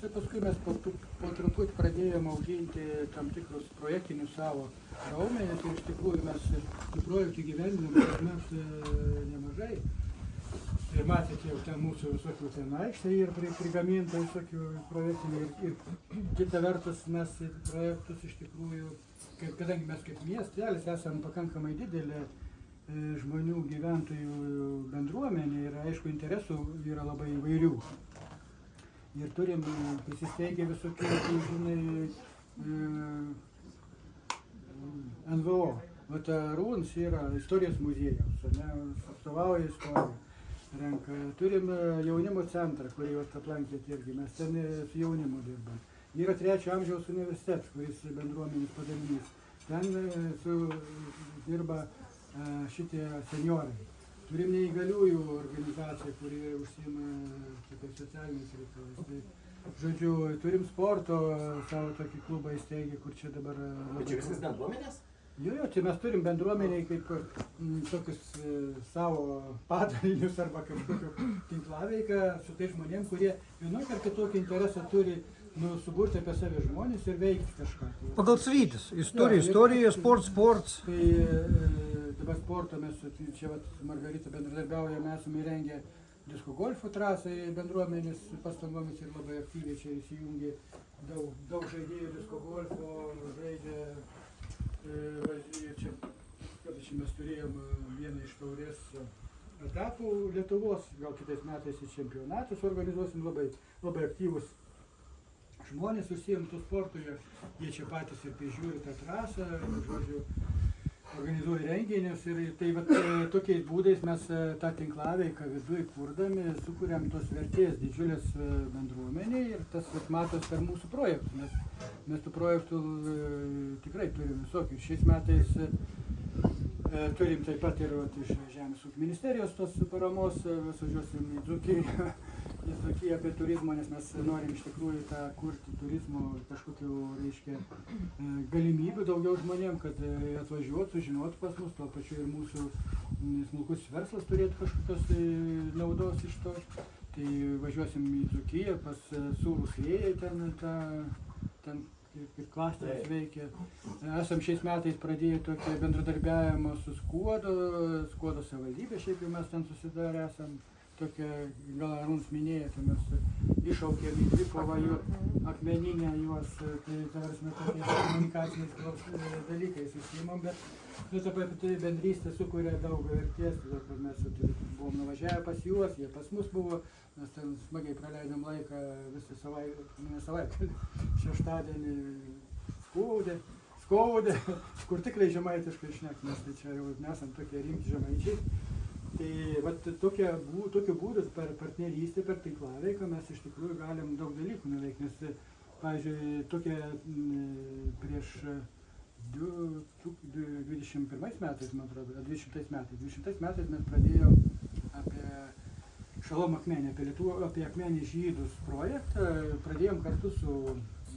Paskui mes po truputį pradėjome auginti tam tikrus projektinius savo raumenis ir iš tikrųjų mes tų projektų gyvendinome kasmet nemažai. Ir matėte jau ten mūsų visokių ten aikštė ir prigaminta visokių projektinių ir kita vertus mes projektus iš tikrųjų, kadangi mes kaip miestelis esame pakankamai didelė žmonių gyventojų bendruomenė ir aišku interesų yra labai įvairių. Ir turim prisisteigę visokių, žinai, NVO. Vat Arūnas yra istorijos muziejaus, atstovauja istoriją. Renka. Turim jaunimo centrą, kurį jūs aplankėte irgi, mes ten su jaunimu dirbam. Yra 3 amžiaus universitetas, kuris bendruomenės padalinys. Ten dirba šitie seniorai. Turim neįgaliųjų organizaciją, kuri užsiima tokiais socialiniais reikalais. Tai, žodžiu, turim sporto savo tokį klubą įsteigę, kur čia dabar... Bet čia viskas bendruomenės? Jo, tai mes turim bendruomeniai kaip tokius savo padalinius arba kažkokiu tinklaveiką su tais žmonėm, kurie vienokį ar kitokį interesą turi suburti apie save žmonės ir veikti kažką. Pagal sritis. Istorija, sports. Tai dabar sporto mes čia Margarita bendradarbiauja, mes esame įrengę disko golfo trasą bendruomenės pastangomis ir labai aktyviai čia įsijungė daug žaidėjų disko golfo, žaidžia. Čia mes turėjom vieną iš taurės etapų Lietuvos, gal kitais metais į čempionatus organizuosim, labai aktyvus žmonės užsiėm tų sportų, jie čia patys ir prižiūri tą trasą, žodžiu, organizuoja renginius ir tai tokiais būdais mes tą tinklaveiką viduj kurdami, sukuriam tos vertės didžiulės bendruomenė ir tas matos per mūsų projektus. Mes tų projektų tikrai turim visokių. Šiais metais turim taip pat ir iš Žemės ūkio ministerijos tos paramos, mes važiuosim į Dzūkiją apie turizmo, nes mes norim iš tikrųjų tą kurti turizmo kažkokių, reiškia, galimybių daugiau žmonėm, kad atvažiuotų, sužinotų pas mus, tuo pačiu ir mūsų smulkus verslas turėtų kažkokios naudos iš to. Tai važiuosim į Dzūkiją pas Sūrų Sėjai, ten kaip klasteris veikia. Esam šiais metais pradėję tokį bendradarbiavimą su Skuodo savivaldybė, šiaip jau mes ten susidarę esam. Tokia, gal Arūnas minėjo, tai mes iššaukėm į Dvikovą akmeninę juos, tai tarsime tokiais komunikaciniais dalykais užsiimam, bet apie bendrystę sukuria daug vertės, todėl mes buvom nuvažiavę pas juos, jie pas mus buvo, mes ten smagiai praleidom laiką visą savaitę, šeštadienį skaudė, kur tikrai žemaitiškai šnekam, nes tai čia jau nesam tokie rimti žemaičiai. Tai tokiu būdu per partnerystę, per tinklaveiką mes iš tikrųjų galim daug dalykų nuveikti, nes, pavyzdžiui, prieš 21 metais, man atrodo, 20 metais mes pradėjom apie Šalom akmenį, apie akmenį žydus projektą, pradėjom kartu su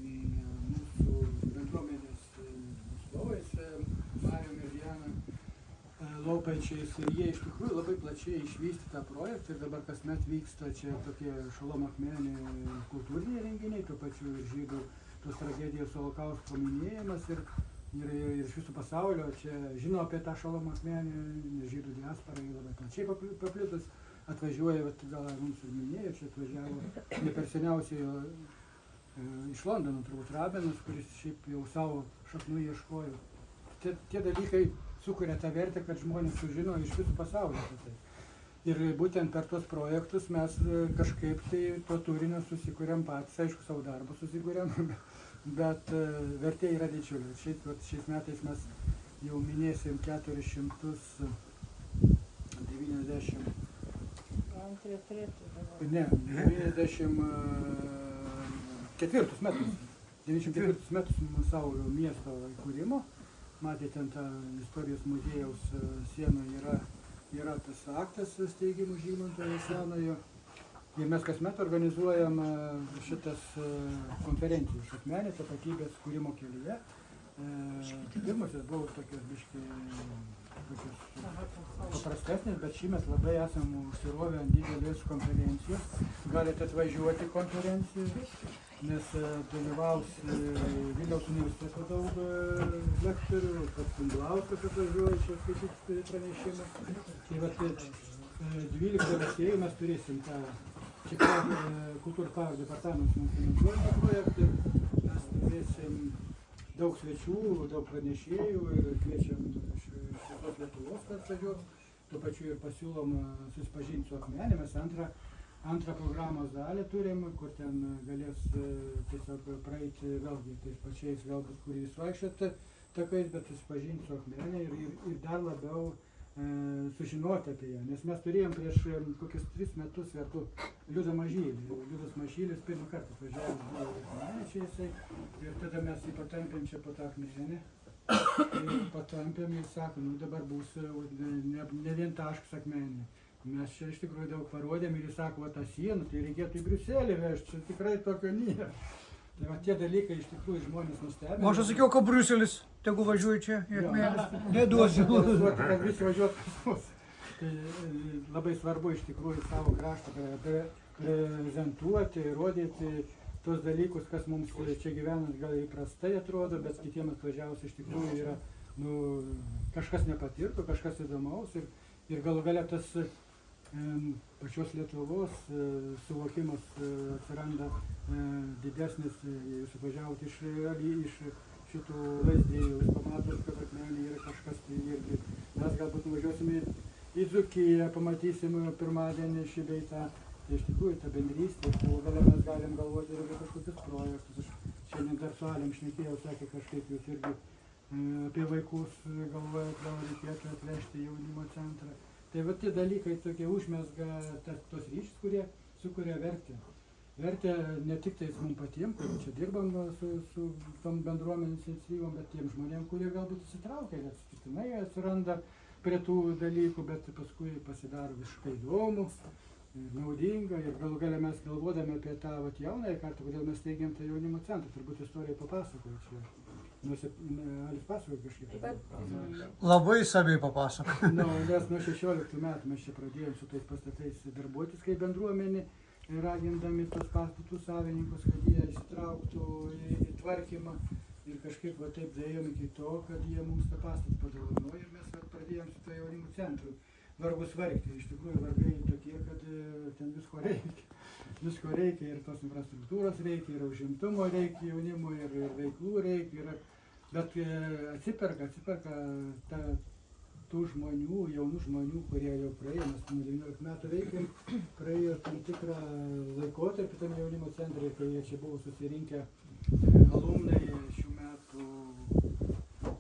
mūsų bendruomenės atstovais, Marijum ir Diana Laupančiais, ir jie iš tikrųjų labai plačiai išvystė tą projektą ir dabar kasmet vyksta čia tokie Šalom akmenį kultūriniai renginiai, tuo pačiu ir žydų tos tragedijos holokausto paminėjimas ir iš viso pasaulio čia žino apie tą Šalom akmenį, nes žydų diaspora labai plačiai paplitus, atvažiuoja, gal mums ir minėjo, čia atvažiavo ne per seniausiai iš Londono turbūt Rabinas, kuris šiaip jau savo šaknų ieškojo. Tie dalykai sukuria tą vertę, kad žmonės sužino iš visų pasaulio apie tai. Ir būtent per tos projektus mes kažkaip tai to turinio susikuriam patys, aišku, savo darbą susikuriam, bet vertė yra didžiulė. Šiais metais mes jau minėsim 490 94 metus savo miesto įkūrimo. Matėte, ten tą istorijos muziejaus sienoje yra tas aktas steigimų Žymanto senojo. Ir mes kasmet organizuojam šitas konferencijas akmenė tapatybės kūrimo kelyje. Pirmasis buvo tokios biškai paprastesnės, bet šįmet labai esam užsirovę ant didelės konferencijos. Galite atvažiuoti konferencijų. nes dalyvaus Vilniaus universiteto daug lektorių, pats Kumblauskas atvažiuoja čia skaityti pranešimą. Tai vat 12 rugsėjo mes turėsim tą kultūros paveldo departamentas mums finansuoja tą projektą. Mes turėsim daug svečių, daug pranešėjų ir kviečiam iš visos Lietuvos, kad atvažiuos. Tuo pačiu ir pasiūlom susipažinti su Akmenė. Mes antrą programos dalį turim, kur ten galės tiesiog praeiti vėlgi tais pačiais, galbūt kuriais vaikščioti takais, bet susipažinti su Akmenė ir dar labiau sužinoti apie ją. Nes mes turėjom prieš kokius 3 metus kartu Liudą Mažylį. Liudas Mažylis pirmą kartą atvažiavo į Akmenę čia jisai ir tada mes jį patampėm čia po tą Akmenę. Patampėm ir sakom, nu dabar bus ne vien taškas Akmenė. Mes čia iš tikrųjų daug parodėm ir jis sako, va tą sieną, tai reikėtų į Briuselį vežti, čia tikrai tokio nėra. Tai va tie dalykai iš tikrųjų žmonės nustebino. Aš sakiau, kad Briuselis, tegu važiuoja čia į Akmenę. Neduosiu. Kad visi važiuotų pas mus. Tai labai svarbu iš tikrųjų savo kraštą prezentuoti, rodyti tos dalykus, kas mums čia gyvenant gal įprastai atrodo, bet kitiems atvažiavus iš tikrųjų yra kažkas nepatirto, kažkas įdomaus ir galų galia tas pačios Lietuvos suvokimas atsiranda didesnis, jūs atvažiavot iš šitų vaizdėjų, jūs pamatot, kad Akmenė yra kažkas, tai irgi mes galbūt nuvažiuosime į Dzūkiją, pamatysim pirmadienį šį bei tą, tai iš tikrųjų ta bendrystė, galą mes galim galvoti ir apie kažkokius projektus. Aš šiandien dar su Alėm šnekėjau, sakė kažkaip jūs irgi apie vaikus galvojat, gal reikėtų atvežti jaunimo centrą. Tai va tie dalykai tokie užmesga tos ryšius, kurie sukuria vertę. Vertę ne tik tais mums patiems, kur čia dirbam su tom bendruomenės iniciatyvom, bet tiem žmonėm, kurie galbūt įsitraukia, atsitiktinai atsiranda prie tų dalykų, bet paskui pasidaro visiškai įdomu, naudinga ir galų galia mes galvodami apie tą jaunąją kartą, kodėl mes teigiam tą jaunimo centrą, turbūt istoriją papasakoju čia. Alis pasakoja kažkaip. Labai saviai papasakoja. Nes nuo 16 metų mes čia pradėjom su tais pastatais darbuotis kaip bendruomenė, ragindami tos pastatų savininkus, kad jie įsitrauktų į tvarkymą ir kažkaip va taip dėjom iki to, kad jie mums tą pastatą padovanojo ir mes pradėjom su to jaunimo centru vargus vargti. Iš tikrųjų vargai tokie, kad ten visko reikia. Visko reikia ir tos infrastruktūros reikia, ir užimtumo reikia jaunimo, ir veiklų reikia. Bet atsiperka tų žmonių, jaunų žmonių, kurie jau praėjo, mes nuo 19 metų veikiam, praėjo tam tikrą laikotarpį tam jaunimo centre, kai jie čia buvo susirinkę alumnai šių metų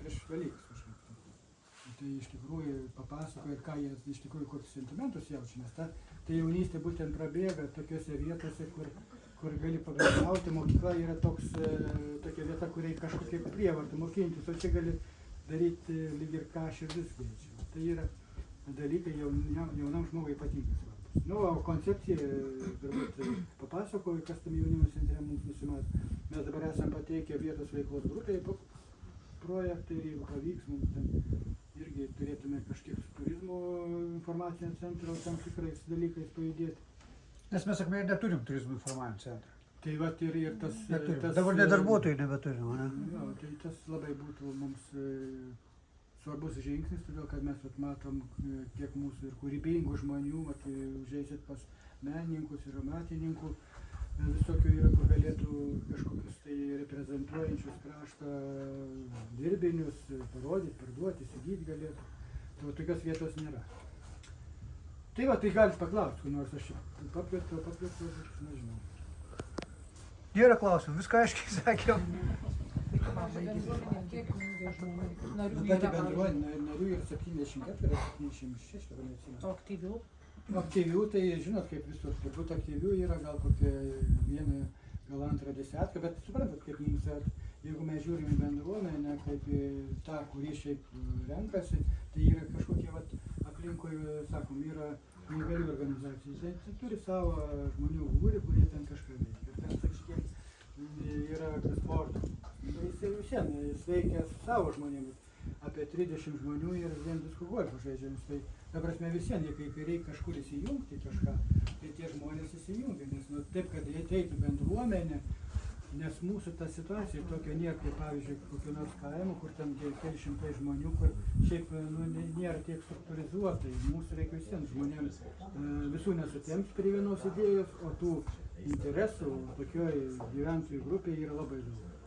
prieš Velykas kažkaip. Tai iš tikrųjų papasakoja, ką jie iš tikrųjų kokius sentimentus jaučia, nes ta jaunystė būtent prabėga tokiose vietose, kur gali pabendrauti. Mokykla yra tokia vieta, kur reikia kažkokią prievartą mokintis, o čia gali daryti lyg ir ką širdis greičiau. Tai yra dalykai jaunam žmogui ypatingai svarbus. O koncepcija, turbūt papasakoju, kas tam jaunimo centre mums nusimato. Mes dabar esam pateikę vietos veiklos grupėje projektą ir jeigu pavyks, mums ten irgi turėtume kažkiek su turizmo informacinio centro tam tikrais dalykais pajudėti. Nes mes Akmenėje neturim turizmo informacinio centro. Tai vat ir tas... Dabar ne darbuotojų nebeturim, ne? Jo, tai tas labai būtų mums svarbus žingsnis, todėl kad mes matom, kiek mūsų ir kūrybingų žmonių, užeisit pas menininkus ir amatininkų, visokių yra, kur galėtų kažkokius tai reprezentuojančius kraštą dirbinius parodyti, parduoti, įsigyti galėtų. Tai tokios vietos nėra. Tai va, tai galit paklausti, nors aš pakviečiau, nežinau. Nėra klausimų, viską aiškiai sakėm. Pati bendruomenė narių yra 74 ar 76, dabar neatsimenu. O aktyvių? Aktyvių, tai žinot, kaip visur, turbūt aktyvių yra gal kokia viena, gal antra desiatka, bet suprantat, kaip mums, jeigu mes žiūrime bendruomenę, kaip tą, kurį šiaip renkasi, tai yra kažkokie aplinkui, sakom, yra neįvairių organizacijų. Tai turi savo žmonių būrį, kurie ten kažką veikia. Ir ten, sakykime, yra sporto. Jis veikia su savo žmonėmis. Apie 30 žmonių ir vien disko golfą žaidžiamus. Tai, ta prasme, visiems, kai reikia kažkur įsijungti kažką, tai tie žmonės įsijungia. Nes taip, kad jie ateitų bendruomenė, Nes mūsų ta situacija tokia nėra, kaip pavyzdžiui, kokio nors kaimo, kur ten keli šimtai žmonių, kur šiaip nėra tiek struktūrizuotai. Mūsų reikia visiems žmonėms visų nesutiems prie vienos idėjos, o tų interesų tokioj gyventojų grupėje yra labai daug.